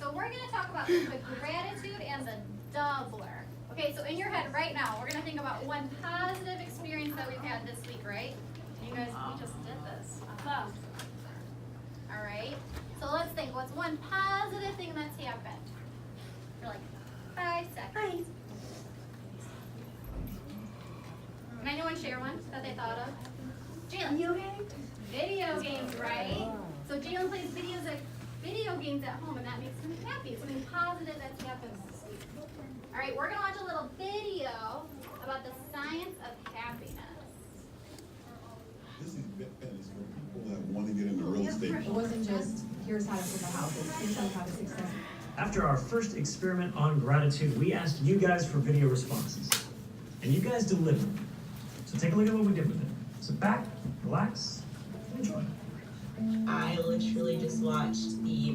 So we're going to talk about the gratitude and the doubler. Okay, so in your head right now, we're going to think about one positive experience that we've had this week, right? You guys, we just did this. All right. So let's think. What's one positive thing that's happened? For like 5 seconds. Can anyone share one that they thought of? Jalen. Video games, right? So Jalen plays video games at home, and that makes him happy. Something positive that's happened this week. All right, we're gonna watch a little video about the science of happiness. This is for people that want to get into real estate. It wasn't just, here's how to flip a house, here's how to have success. After our first experiment on gratitude, we asked you guys for video responses. And you guys delivered. So take a look at what we did with it. Sit back, relax, and enjoy. I literally just watched the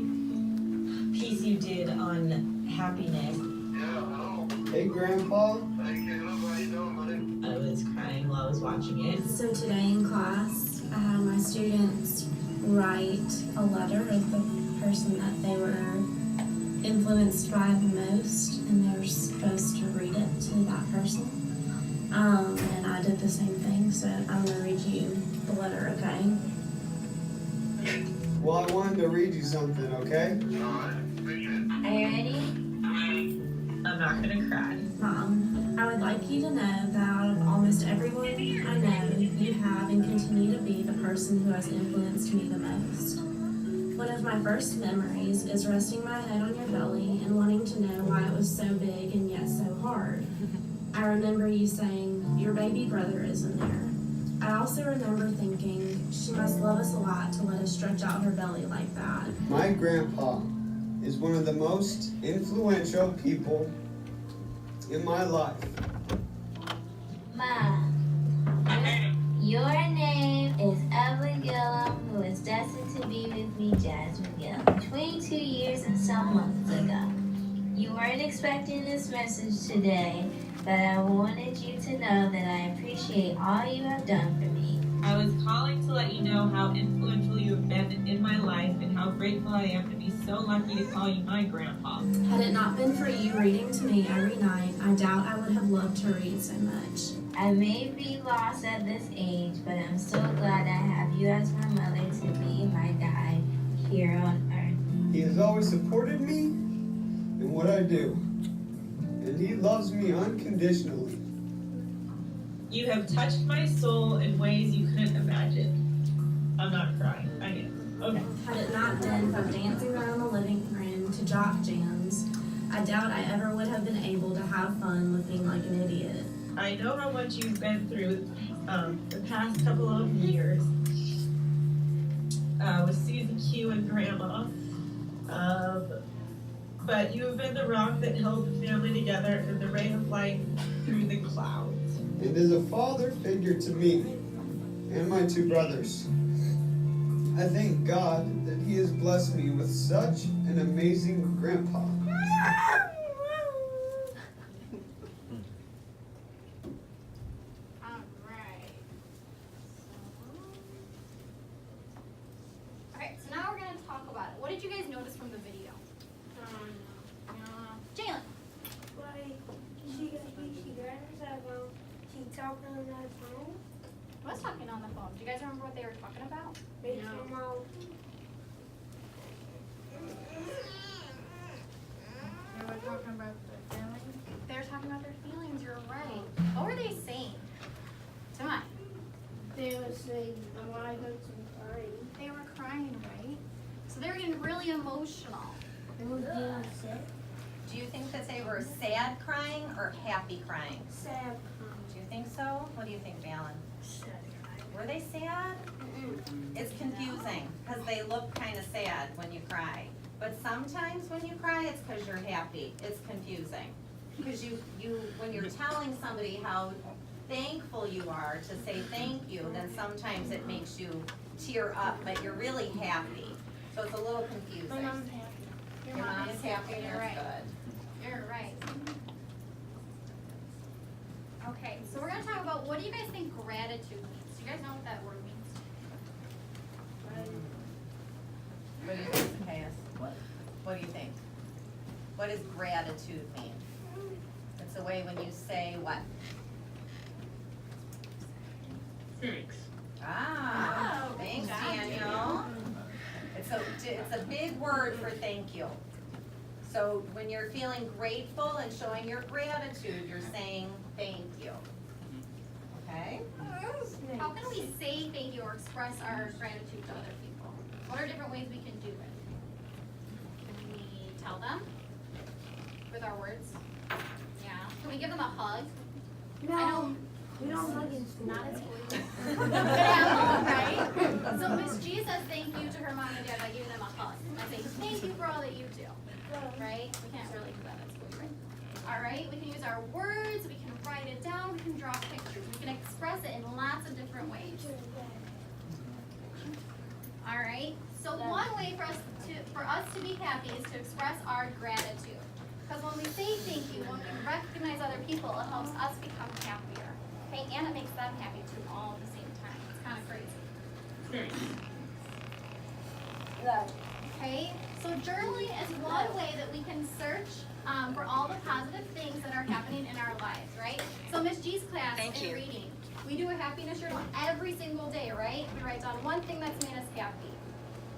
piece you did on happiness. Yeah, hello. Hey, Grandpa. Hey, Caleb, how you doing, buddy? I was crying while I was watching it. So today in class, I had my students write a letter of the person that they were influenced by the most, and they were supposed to read it to that person. And I did the same thing, so I'm gonna read you the letter, okay? Well, I wanted to read you something, okay? Alright, appreciate it. Are you ready? I'm not gonna cry. Mom, I would like you to know that out of almost everyone I know, you have and continue to be the person who has influenced me the most. One of my first memories is resting my head on your belly and wanting to know why it was so big and yet so hard. I remember you saying, your baby brother is in there. I also remember thinking, she must love us a lot to let us stretch out her belly like that. My grandpa is one of the most influential people in my life. Mom, your name is Evelyn Gillum, who is destined to be with me, Jasmine Gillum, 22 years and some months ago. You weren't expecting this message today, but I wanted you to know that I appreciate all you have done for me. I was calling to let you know how influential you have been in my life and how grateful I am to be so lucky to call you my grandpa. Had it not been for you reading to me every night, I doubt I would have loved to read so much. I may be lost at this age, but I'm so glad I have you as my mother to be my guide here on earth. He has always supported me in what I do, and he loves me unconditionally. You have touched my soul in ways you couldn't imagine. I'm not crying. I am. Okay. Had it not been for dancing around the living room to jock jams, I doubt I ever would have been able to have fun looking like an idiot. I know how much you've been through the past couple of years with Susie Q and Grandma. But you have been the rock that held the family together and the ray of light through the clouds. And is a father figure to me and my 2 brothers. I thank God that he has blessed me with such an amazing grandpa. Alright, so now we're going to talk about it. What did you guys notice from the video? Jalen. Was talking on the phone. Do you guys remember what they were talking about? No. They were talking about their feelings. They were talking about their feelings, you're right. What were they saying? Tonight. They were saying, oh, I heard some crying. They were crying, right? So they were getting really emotional. They were getting sick. Do you think that they were sad crying or happy crying? Sad crying. Do you think so? What do you think, Valen? Sad crying. Were they sad? It's confusing because they look kind of sad when you cry. But sometimes when you cry, it's because you're happy. It's confusing. Because when you're telling somebody how thankful you are to say thank you, then sometimes it makes you tear up, but you're really happy. So it's a little confusing. My mom's happy. Your mom's happy, You're that's right. good. You're right. Okay, so we're going to talk about what do you guys think gratitude means? Do you guys know what that word means? What do you think, Zacchaeus? What do you think? What does gratitude mean? It's a way when you say what? Thanks. Ah, thanks, Daniel. It's a big word for thank you. So when you're feeling grateful and showing your gratitude, you're saying thank you. Okay? How can we say thank you or express our gratitude to other people? What are different ways we can do it? Can we tell them with our words? Yeah. Can we give them a hug? No, we don't hug in school. Not at school. But at home, right? So Miss G says thank you to her mom and dad by giving them a hug. I say thank you for all that you do. Right? We can't really do that at school, right? All right, we can use our words, we can write it down, we can draw pictures, we can express it in lots of different ways. All right, so one way for us to be happy is to express our gratitude. Because when we say thank you, when we recognize other people, it helps us become happier. Okay, and it makes them happy too, all at the same time. It's kind of crazy. Okay, so journaling is one way that we can search for all the positive things that are happening in our lives, right? So Miss G's class in reading, we do a happiness journal every single day, right? We write down one thing that's made us happy.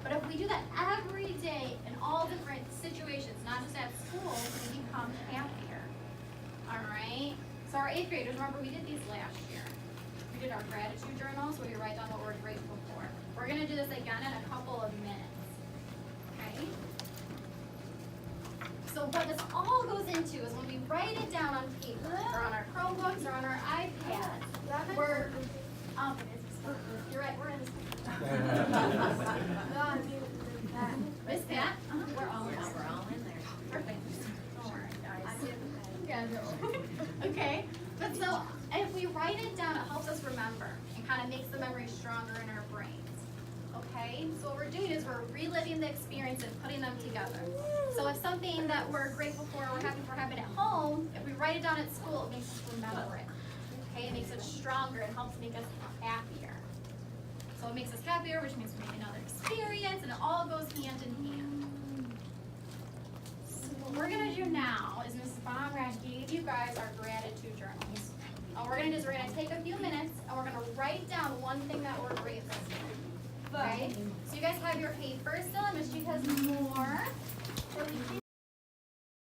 But if we do that every day in all different situations, not just at school, we become happier. All right? So our 8th graders, remember we did these last year. We did our gratitude journals where we write down what we're grateful for. We're going to do this again in a couple of minutes. Okay? So what this all goes into is when we write it down on paper, or on our Chromebooks, or on our iPads, we're, you're right, we're in this. Miss Pat? We're all in there. We're all in there. Perfect. Don't worry, guys. Okay, but so if we write it down, it helps us remember and kind of makes the memory stronger in our brains. Okay, so what we're doing is we're reliving the experience and putting them together. So if something that we're grateful for or we're happy for happened at home, if we write it down at school, it makes us remember it. Okay, it makes it stronger, it helps make us happier. So it makes us happier, which means we make another experience, and it all goes hand in hand. So what we're gonna do now is Mrs. Baumgart gave you guys our gratitude journals. All we're gonna do is we're gonna take a few minutes and we're gonna write down one thing that we're grateful for. Okay? So you guys have your paper still, and Miss G has more. So we can